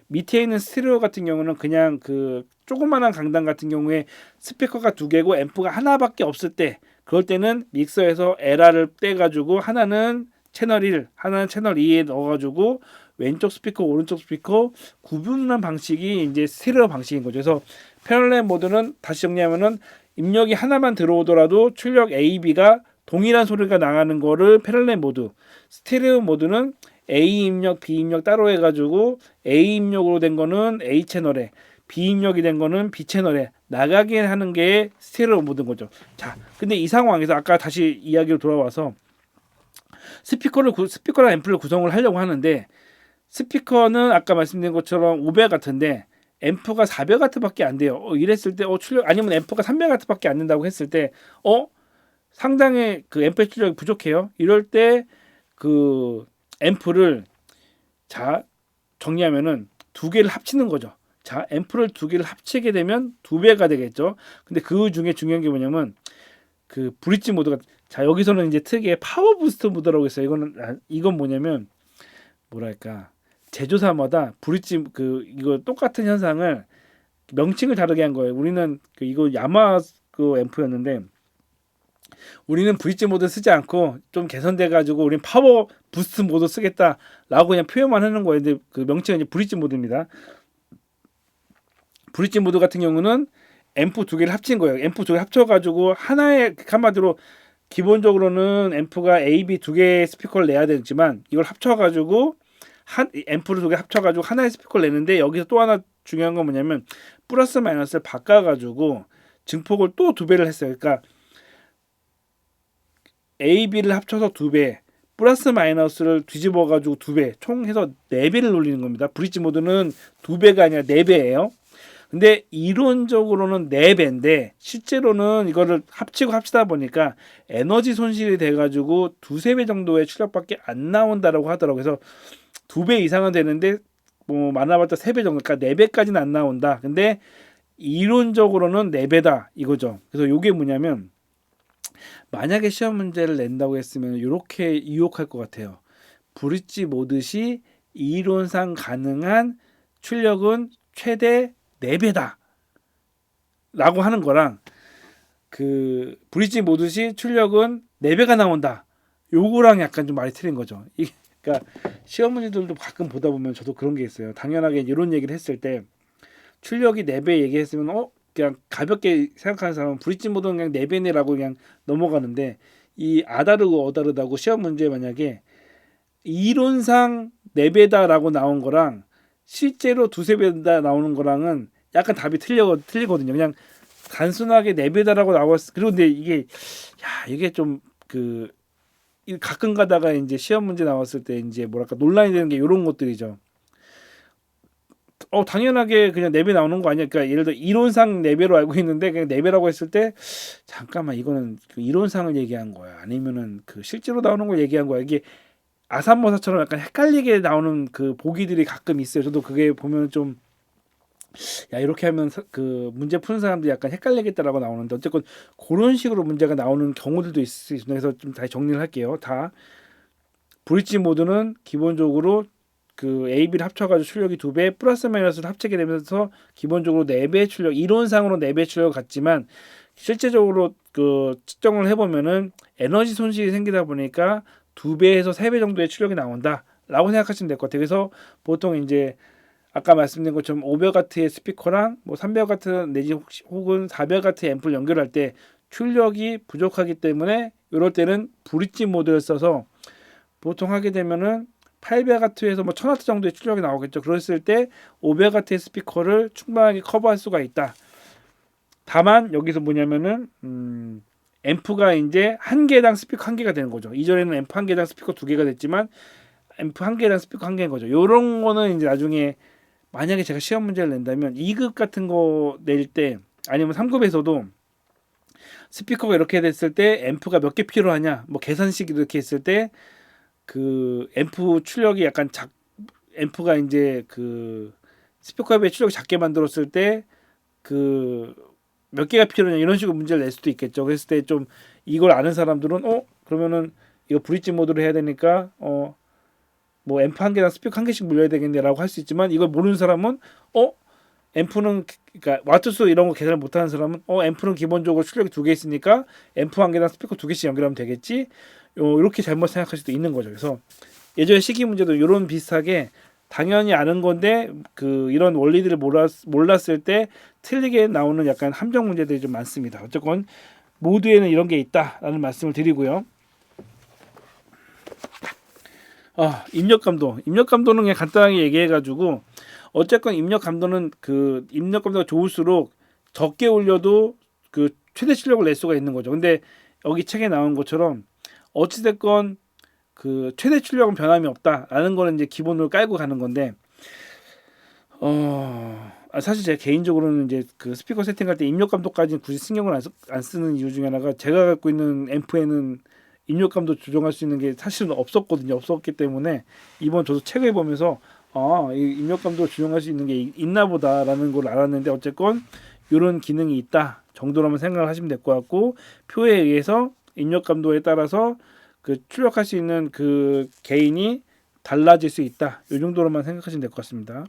밑에 있는 스테레오 같은 경우는 그냥 그 조그만한 강단 같은 경우에 스피커가 두 개고 앰프가 하나밖에 없을 때, 그럴 때는 믹서에서 LR을 떼가지고 하나는 채널 1, 하나는 채널 2에 넣어가지고 왼쪽 스피커, 오른쪽 스피커 구분하는 방식이 이제 스테레오 방식인 거죠. 그래서 패널렛 모드는 다시 정리하면은 입력이 하나만 들어오더라도 출력 A, B가 동일한 소리가 나가는 거를 패널렛 모드. 스테레오 모드는 A 입력, B 입력 따로 해가지고 A 입력으로 된 거는 A 채널에, B 입력이 된 거는 B 채널에 나가게 하는 게 스테레오 모드인 거죠. 자, 근데 이 상황에서 아까 다시 이야기로 돌아와서 스피커랑 앰프를 구성을 하려고 하는데, 스피커는 아까 말씀드린 것처럼 500W인데 앰프가 400W밖에 안 돼요. 이랬을 때 출력, 아니면 앰프가 300W밖에 안 된다고 했을 때 상당히 그 앰프 출력이 부족해요. 이럴 때 그 앰프를, 자 정리하면은 두 개를 합치는 거죠. 자, 앰프를 두 개를 합치게 되면 두 배가 되겠죠. 근데 그 중에 중요한 게 뭐냐면 그 브릿지 모드가, 자 여기서는 이제 특이의 파워 부스트 모드라고 있어요. 이건 뭐냐면 뭐랄까, 제조사마다 브릿지 이거 똑같은 현상을 명칭을 다르게 한 거예요. 우리는 이거 야마 그 앰프였는데, 우리는 브릿지 모드 쓰지 않고 좀 개선돼 가지고 우리는 파워 부스트 모드 쓰겠다라고 그냥 표현만 하는 거예요. 근데 그 명칭은 이제 브릿지 모드입니다. 브릿지 모드 같은 경우는 앰프 두 개를 합친 거예요. 앰프 두 개 합쳐 가지고 하나의, 한마디로 기본적으로는 앰프가 A, B 두 개의 스피커를 내야 되지만, 이걸 합쳐 가지고 앰프를 두 개 합쳐 가지고 하나의 스피커를 내는데, 여기서 또 하나 중요한 건 뭐냐면 플러스 마이너스를 바꿔 가지고 증폭을 또 두 배를 했어요. 그러니까 A, B를 합쳐서 두 배, 플러스 마이너스를 뒤집어 가지고 두 배, 총 해서 네 배를 돌리는 겁니다. 브릿지 모드는 두 배가 아니라 네 배예요. 근데 이론적으로는 네 배인데 실제로는 이거를 합치다 보니까 에너지 손실이 돼 가지고 두세 배 정도의 출력밖에 안 나온다라고 하더라고요. 그래서 두 배 이상은 되는데 뭐 많아봤자 세 배 정도, 그러니까 네 배까지는 안 나온다. 근데 이론적으로는 네 배다 이거죠. 그래서 이게 뭐냐면, 만약에 시험 문제를 낸다고 했으면 이렇게 유혹할 것 같아요. 브릿지 모드시 이론상 가능한 출력은 최대 4배다 라고 하는 거랑, 그 브릿지 모드시 출력은 4배가 나온다, 요거랑 약간 좀 말이 틀린 거죠. 그러니까 시험 문제들도 가끔 보다 보면 저도 그런 게 있어요. 당연하게 이런 얘기를 했을 때 출력이 4배 얘기했으면 그냥 가볍게 생각하는 사람은 브릿지 모드는 그냥 4배네라고 그냥 넘어가는데, 이 아다르고 어다르다고 시험 문제 만약에 이론상 4배다라고 나온 거랑 실제로 두세 배다 나오는 거랑은 약간 답이 틀리거든요. 그냥 단순하게 4배다라고 나왔어. 그리고 근데 이게 좀 가끔 가다가 이제 시험 문제 나왔을 때 이제 뭐랄까 논란이 되는 게 이런 것들이죠. 당연하게 그냥 4배 나오는 거 아니야. 그러니까 예를 들어 이론상 4배로 알고 있는데 그냥 4배라고 했을 때, 잠깐만 이거는 그 이론상을 얘기한 거야, 아니면은 그 실제로 나오는 걸 얘기한 거야. 이게 아산모사처럼 약간 헷갈리게 나오는 그 보기들이 가끔 있어요. 저도 그게 보면 좀, 야 이렇게 하면 그 문제 푸는 사람들이 약간 헷갈리겠다라고 나오는데, 어쨌건 그런 식으로 문제가 나오는 경우들도 있을 수 있습니다. 그래서 좀 다시 정리를 할게요. 다 브릿지 모드는 기본적으로 그 A, B를 합쳐가지고 출력이 2배, 플러스 마이너스를 합치게 되면서 기본적으로 4배 출력, 이론상으로 4배 출력 같지만 실제적으로 그 측정을 해보면은 에너지 손실이 생기다 보니까 2배에서 3배 정도의 출력이 나온다라고 생각하시면 될 것 같아요. 그래서 보통 이제 아까 말씀드린 것처럼 500W의 스피커랑 뭐 300W 내지 혹은 400W 앰프를 연결할 때 출력이 부족하기 때문에 이럴 때는 브릿지 모드를 써서 보통 하게 되면은 800W에서 뭐 1000W 정도의 출력이 나오겠죠. 그랬을 때 500W의 스피커를 충분하게 커버할 수가 있다. 다만 여기서 뭐냐면은 앰프가 이제 한 개당 스피커 한 개가 되는 거죠. 이전에는 앰프 한 개당 스피커 두 개가 됐지만 앰프 한 개당 스피커 한 개인 거죠. 요런 거는 이제 나중에 만약에 제가 시험 문제를 낸다면 2급 같은 거 낼 때, 아니면 3급에서도 스피커가 이렇게 됐을 때 앰프가 몇 개 필요하냐, 뭐 계산식 이렇게 했을 때 그 앰프 출력이 약간 앰프가 이제 그 스피커에 비해 출력이 작게 만들었을 때 그 몇 개가 필요하냐 이런 식으로 문제를 낼 수도 있겠죠. 그랬을 때 좀 이걸 아는 사람들은 그러면은 이거 브릿지 모드로 해야 되니까 뭐 앰프 한 개당 스피커 한 개씩 물려야 되겠네라고 할 수 있지만 이걸 모르는 사람은 앰프는 그러니까 와트수 이런 거 계산을 못하는 사람은 앰프는 기본적으로 출력이 두 개 있으니까 앰프 한 개당 스피커 두 개씩 연결하면 되겠지. 이렇게 잘못 생각할 수도 있는 거죠. 그래서 예전에 시기 문제도 이런 비슷하게 당연히 아는 건데 이런 원리들을 몰랐을 때 틀리게 나오는 약간 함정 문제들이 좀 많습니다. 어쨌건 모두에는 이런 게 있다라는 말씀을 드리고요. 입력 감도는 그냥 간단하게 얘기해가지고 어쨌건 입력 감도는 입력 감도가 좋을수록 적게 올려도 최대 출력을 낼 수가 있는 거죠. 근데 여기 책에 나온 것처럼 어찌됐건 최대 출력은 변함이 없다라는 거는 이제 기본으로 깔고 가는 건데 사실 제가 개인적으로는 이제 스피커 세팅할 때 입력 감도까지는 굳이 신경을 안 쓰는 이유 중에 하나가 제가 갖고 있는 앰프에는 입력감도 조정할 수 있는 게 사실은 없었기 때문에 이번 저도 책을 보면서 이 입력감도 조정할 수 있는 게 있나 보다라는 걸 알았는데 어쨌건 이런 기능이 있다 정도로만 생각을 하시면 될 것 같고 표에 의해서 입력감도에 따라서 출력할 수 있는 개인이 달라질 수 있다 이 정도로만 생각하시면 될 것 같습니다.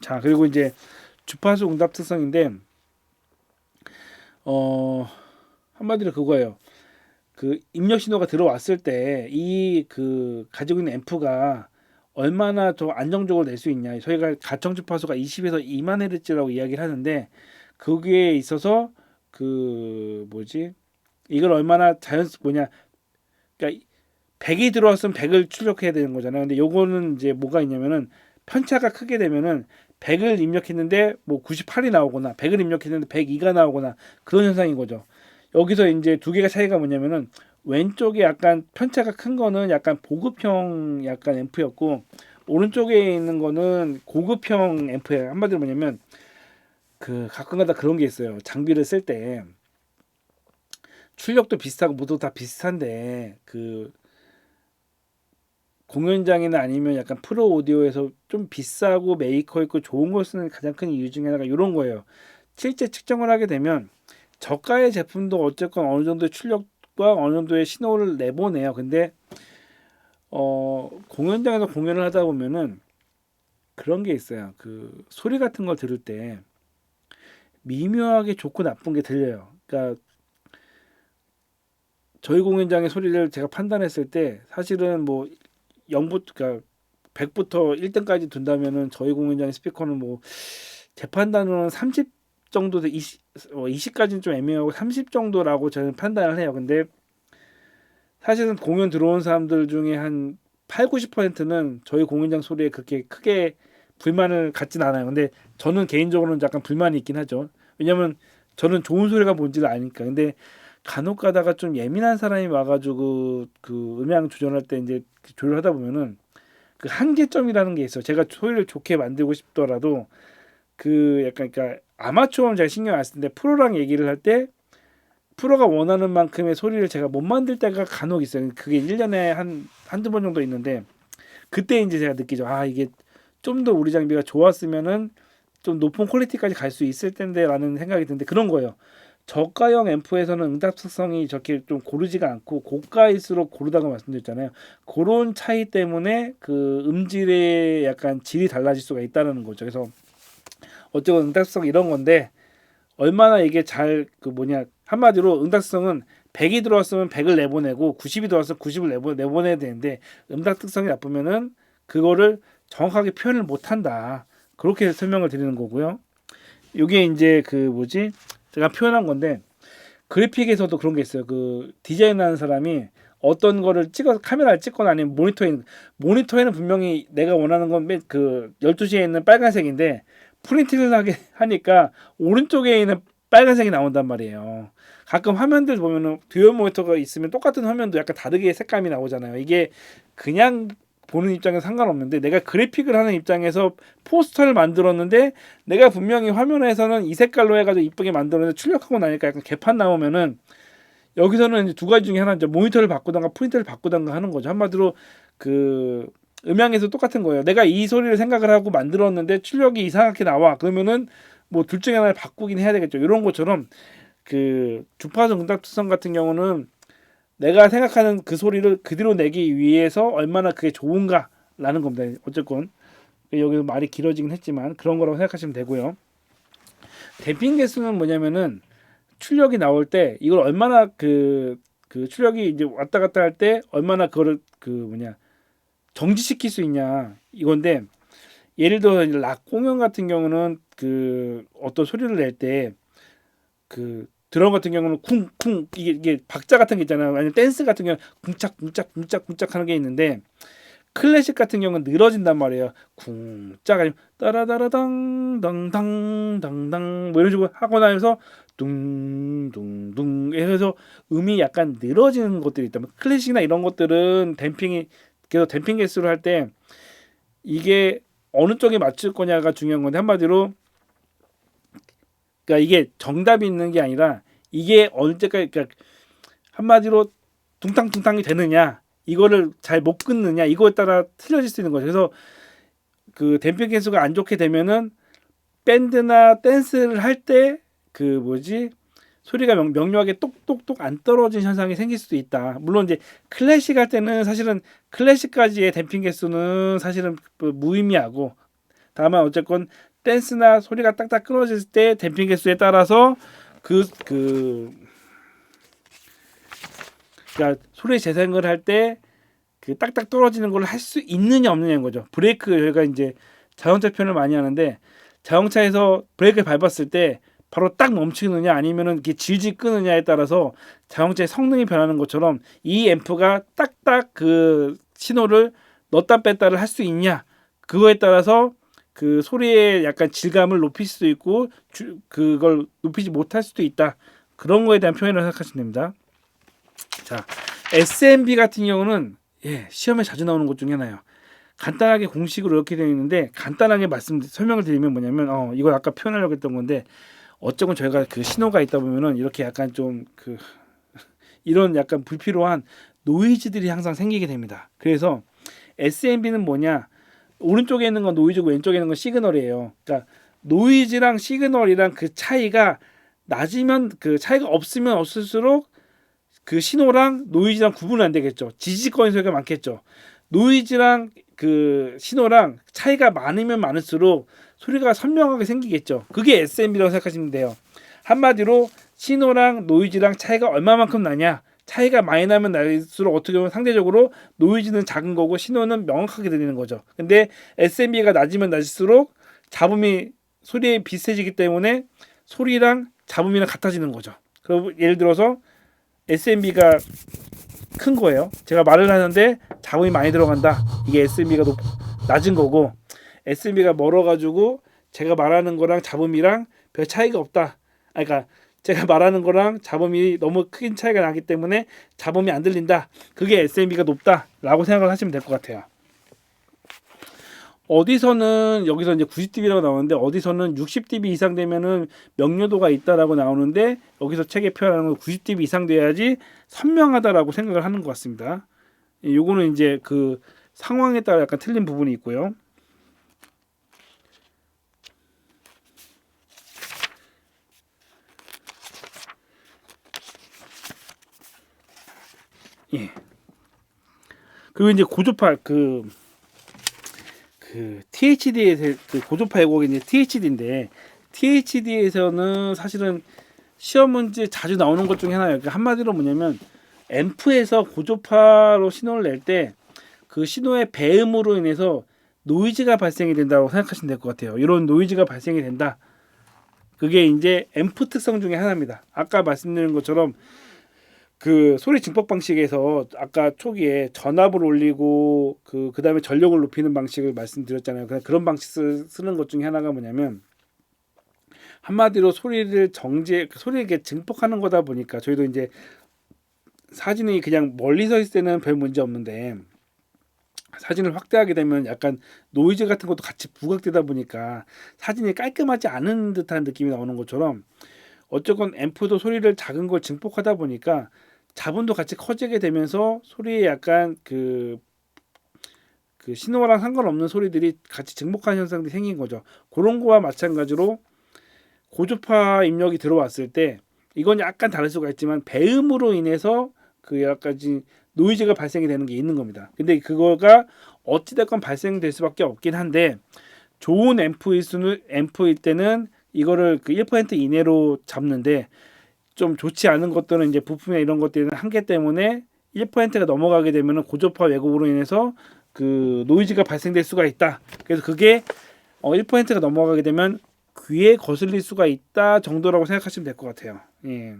자 그리고 이제 주파수 응답 특성인데 한마디로 그거예요. 입력 신호가 들어왔을 때 이 가지고 있는 앰프가 얼마나 더 안정적으로 낼 수 있냐. 저희가 가청 주파수가 20에서 2만 헤르츠라고 이야기를 하는데 거기에 있어서 이걸 얼마나 그러니까 100이 들어왔으면 100을 출력해야 되는 거잖아요. 근데 요거는 이제 뭐가 있냐면은 편차가 크게 되면은 100을 입력했는데 뭐 98이 나오거나 100을 입력했는데 102가 나오거나 그런 현상인 거죠. 여기서 이제 두 개가 차이가 뭐냐면은 왼쪽에 약간 편차가 큰 거는 약간 보급형 약간 앰프였고 오른쪽에 있는 거는 고급형 앰프예요. 한마디로 뭐냐면 가끔가다 그런 게 있어요. 장비를 쓸 때 출력도 비슷하고 모두 다 비슷한데 공연장이나 아니면 약간 프로 오디오에서 좀 비싸고 메이커 있고 좋은 걸 쓰는 가장 큰 이유 중에 하나가 이런 거예요. 실제 측정을 하게 되면 저가의 제품도 어쨌건 어느 정도의 출력과 어느 정도의 신호를 내보내요. 근데 공연장에서 공연을 하다 보면은 그런 게 있어요. 소리 같은 걸 들을 때 미묘하게 좋고 나쁜 게 들려요. 그러니까 저희 공연장의 소리를 제가 판단했을 때 사실은 뭐 0부터 100부터 1등까지 둔다면은 저희 공연장의 스피커는 뭐 제 판단으로는 30 정도 20까지는 좀 애매하고 30 정도라고 저는 판단을 해요. 근데 사실은 공연 들어온 사람들 중에 한 8, 90%는 저희 공연장 소리에 그렇게 크게 불만을 갖진 않아요. 근데 저는 개인적으로는 약간 불만이 있긴 하죠. 왜냐면 저는 좋은 소리가 뭔지를 아니까. 근데 간혹 가다가 좀 예민한 사람이 와가지고 음향 조절할 때 이제 조절하다 보면은 한계점이라는 게 있어요. 제가 소리를 좋게 만들고 싶더라도 약간 그러니까 아마추어는 제가 신경 안 쓸 텐데 프로랑 얘기를 할 때 프로가 원하는 만큼의 소리를 제가 못 만들 때가 간혹 있어요. 그게 1년에 한두 번 정도 있는데 그때 이제 제가 느끼죠. 이게 좀 더 우리 장비가 좋았으면은 좀 높은 퀄리티까지 갈 수 있을 텐데라는 생각이 드는데 그런 거예요. 저가형 앰프에서는 응답 특성이 저렇게 좀 고르지가 않고 고가일수록 고르다고 말씀드렸잖아요. 그런 차이 때문에 음질의 약간 질이 달라질 수가 있다는 거죠. 그래서 어쨌든 응답성 이런 건데 얼마나 이게 잘 한마디로 응답성은 100이 들어왔으면 100을 내보내고 90이 들어왔으면 90을 내보내야 되는데 응답 특성이 나쁘면은 그거를 정확하게 표현을 못 한다. 그렇게 설명을 드리는 거고요. 이게 이제 제가 표현한 건데 그래픽에서도 그런 게 있어요. 디자인하는 사람이 어떤 거를 찍어서 카메라를 찍거나 아니면 모니터에는 분명히 내가 원하는 건 12시에 있는 빨간색인데 프린트를 하니까 오른쪽에 있는 빨간색이 나온단 말이에요. 가끔 화면들 보면은 듀얼 모니터가 있으면 똑같은 화면도 약간 다르게 색감이 나오잖아요. 이게 그냥 보는 입장에서 상관없는데 내가 그래픽을 하는 입장에서 포스터를 만들었는데 내가 분명히 화면에서는 이 색깔로 해가지고 이쁘게 만들었는데 출력하고 나니까 약간 개판 나오면은 여기서는 이제 두 가지 중에 하나 이제 모니터를 바꾸던가 프린터를 바꾸던가 하는 거죠. 한마디로 음향에서 똑같은 거예요. 내가 이 소리를 생각을 하고 만들었는데 출력이 이상하게 나와. 그러면은 뭐 둘 중에 하나를 바꾸긴 해야 되겠죠. 이런 것처럼 그 주파수 응답 특성 같은 경우는 내가 생각하는 그 소리를 그대로 내기 위해서 얼마나 그게 좋은가라는 겁니다. 어쨌건 여기서 말이 길어지긴 했지만 그런 거라고 생각하시면 되고요. 댐핑 개수는 뭐냐면은 출력이 나올 때 이걸 얼마나 그 출력이 이제 왔다 갔다 할 때 얼마나 그거를 그 뭐냐 정지시킬 수 있냐 이건데, 예를 들어 이제 락 공연 같은 경우는 그 어떤 소리를 낼 때 그 드럼 같은 경우는 쿵쿵 이게 박자 같은 게 있잖아요. 아니면 댄스 같은 경우는 쿵짝 쿵짝 쿵짝 쿵짝 하는 게 있는데, 클래식 같은 경우는 늘어진단 말이에요. 쿵짝 아니면 따라다라당 당당 당당 뭐 이런 식으로 하고 나면서 둥둥둥 해서 음이 약간 늘어지는 것들이 있다면, 클래식이나 이런 것들은 댐핑이 그래서 댐핑 개수를 할 때 이게 어느 쪽에 맞출 거냐가 중요한 건데, 한마디로 그러니까 이게 정답이 있는 게 아니라 이게 언제까지, 그러니까 한마디로 둥탕둥탕이 되느냐, 이거를 잘 못 끊느냐, 이거에 따라 틀려질 수 있는 거죠. 그래서 그 댐핑 개수가 안 좋게 되면은 밴드나 댄스를 할 때 그 뭐지 소리가 명료하게 똑똑똑 안 떨어지는 현상이 생길 수도 있다. 물론 이제 클래식 할 때는 사실은 클래식까지의 댐핑 개수는 사실은 무의미하고, 다만 어쨌건 댄스나 소리가 딱딱 끊어질 때 댐핑 개수에 따라서 그 그러니까 소리 재생을 할 때 그 딱딱 떨어지는 걸 할 수 있느냐 없느냐인 거죠. 브레이크, 저희가 이제 자동차 표현을 많이 하는데, 자동차에서 브레이크를 밟았을 때 바로 딱 멈추느냐 아니면은 이렇게 질질 끄느냐에 따라서 자동차의 성능이 변하는 것처럼 이 앰프가 딱딱 그 신호를 넣었다 뺐다를 할 수 있냐, 그거에 따라서 그 소리의 약간 질감을 높일 수도 있고 그걸 높이지 못할 수도 있다. 그런 거에 대한 표현을 생각하시면 됩니다. 자, SMB 같은 경우는 시험에 자주 나오는 것 중에 하나예요. 간단하게 공식으로 이렇게 되어 있는데, 간단하게 설명을 드리면 뭐냐면 이걸 아까 표현하려고 했던 건데, 어쩌면 저희가 그 신호가 있다 보면은 이렇게 약간 좀 그 이런 약간 불필요한 노이즈들이 항상 생기게 됩니다. 그래서 SMB는 뭐냐, 오른쪽에 있는 건 노이즈고 왼쪽에 있는 건 시그널이에요. 그러니까 노이즈랑 시그널이랑 그 차이가 낮으면, 그 차이가 없으면 없을수록 그 신호랑 노이즈랑 구분은 안 되겠죠. 지지거리는 소리가 많겠죠. 노이즈랑 그 신호랑 차이가 많으면 많을수록 소리가 선명하게 생기겠죠. 그게 SMB라고 생각하시면 돼요. 한마디로 신호랑 노이즈랑 차이가 얼마만큼 나냐, 차이가 많이 나면 날수록 어떻게 보면 상대적으로 노이즈는 작은 거고 신호는 명확하게 들리는 거죠. 근데 SMB가 낮으면 낮을수록 잡음이 소리에 비슷해지기 때문에 소리랑 잡음이랑 같아지는 거죠. 그리고 예를 들어서 SMB가 큰 거예요. 제가 말을 하는데 잡음이 많이 들어간다. 이게 SMB가 낮은 거고, SMB가 멀어가지고 제가 말하는 거랑 잡음이랑 별 차이가 없다. 그러니까 제가 말하는 거랑 잡음이 너무 큰 차이가 나기 때문에 잡음이 안 들린다. 그게 SMB가 높다라고 생각을 하시면 될 것 같아요. 어디서는 여기서 이제 90dB라고 나오는데, 어디서는 60dB 이상 되면은 명료도가 있다라고 나오는데, 여기서 책에 표현하는 건 90dB 이상 돼야지 선명하다라고 생각을 하는 것 같습니다. 요거는 이제 그 상황에 따라 약간 틀린 부분이 있고요. 예. 그리고 이제 고조파 그 THD에서 그 고조파 예곡이 이제 THD인데, THD에서는 사실은 시험 문제 자주 나오는 것 중에 하나예요. 그러니까 한마디로 뭐냐면 앰프에서 고조파로 신호를 낼 때 그 신호의 배음으로 인해서 노이즈가 발생이 된다고 생각하시면 될 것 같아요. 이런 노이즈가 발생이 된다. 그게 이제 앰프 특성 중에 하나입니다. 아까 말씀드린 것처럼 그 소리 증폭 방식에서 아까 초기에 전압을 올리고 그다음에 전력을 높이는 방식을 말씀드렸잖아요. 그런 방식 쓰는 것 중에 하나가 뭐냐면, 한마디로 소리를 소리를 증폭하는 거다 보니까, 저희도 이제 사진이 그냥 멀리 서 있을 때는 별 문제 없는데 사진을 확대하게 되면 약간 노이즈 같은 것도 같이 부각되다 보니까 사진이 깔끔하지 않은 듯한 느낌이 나오는 것처럼, 어쨌건 앰프도 소리를 작은 걸 증폭하다 보니까 잡음도 같이 커지게 되면서 소리에 약간 그 신호랑 상관없는 소리들이 같이 증폭하는 현상들이 생긴 거죠. 그런 거와 마찬가지로 고주파 입력이 들어왔을 때 이건 약간 다를 수가 있지만 배음으로 인해서 그 여러 가지 노이즈가 발생이 되는 게 있는 겁니다. 근데 그거가 어찌됐건 발생될 수밖에 없긴 한데 좋은 앰프일 때는 이거를 그 1% 이내로 잡는데 좀 좋지 않은 것들은 이제 부품이나 이런 것들은 한계 때문에 1%가 넘어가게 되면 고주파 왜곡으로 인해서 그 노이즈가 발생될 수가 있다. 그래서 그게 1%가 넘어가게 되면 귀에 거슬릴 수가 있다 정도라고 생각하시면 될 것 같아요. 예.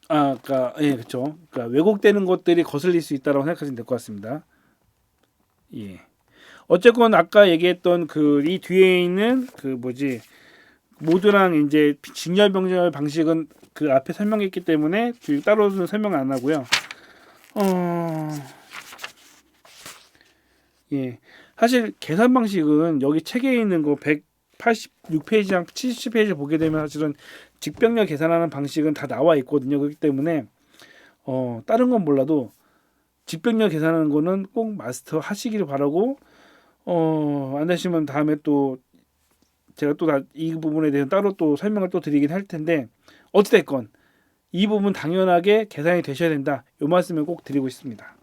그러니까 예, 그렇죠. 그러니까 왜곡되는 것들이 거슬릴 수 있다라고 생각하시면 될 것 같습니다. 예. 어쨌건 아까 얘기했던 그 이 뒤에 있는 그 뭐지 모드랑 이제 직렬 병렬 방식은 그 앞에 설명했기 때문에 따로는 설명 안 하고요. 예. 사실 계산 방식은 여기 책에 있는 거 186페이지랑 70페이지 보게 되면 사실은 직병렬 계산하는 방식은 다 나와 있거든요. 그렇기 때문에 다른 건 몰라도 직병렬 계산하는 거는 꼭 마스터 하시기를 바라고 안 하시면 다음에 또 제가 또 이 부분에 대해서 따로 또 설명을 또 드리긴 할 텐데 어찌됐건 이 부분 당연하게 계산이 되셔야 된다. 이 말씀을 꼭 드리고 있습니다.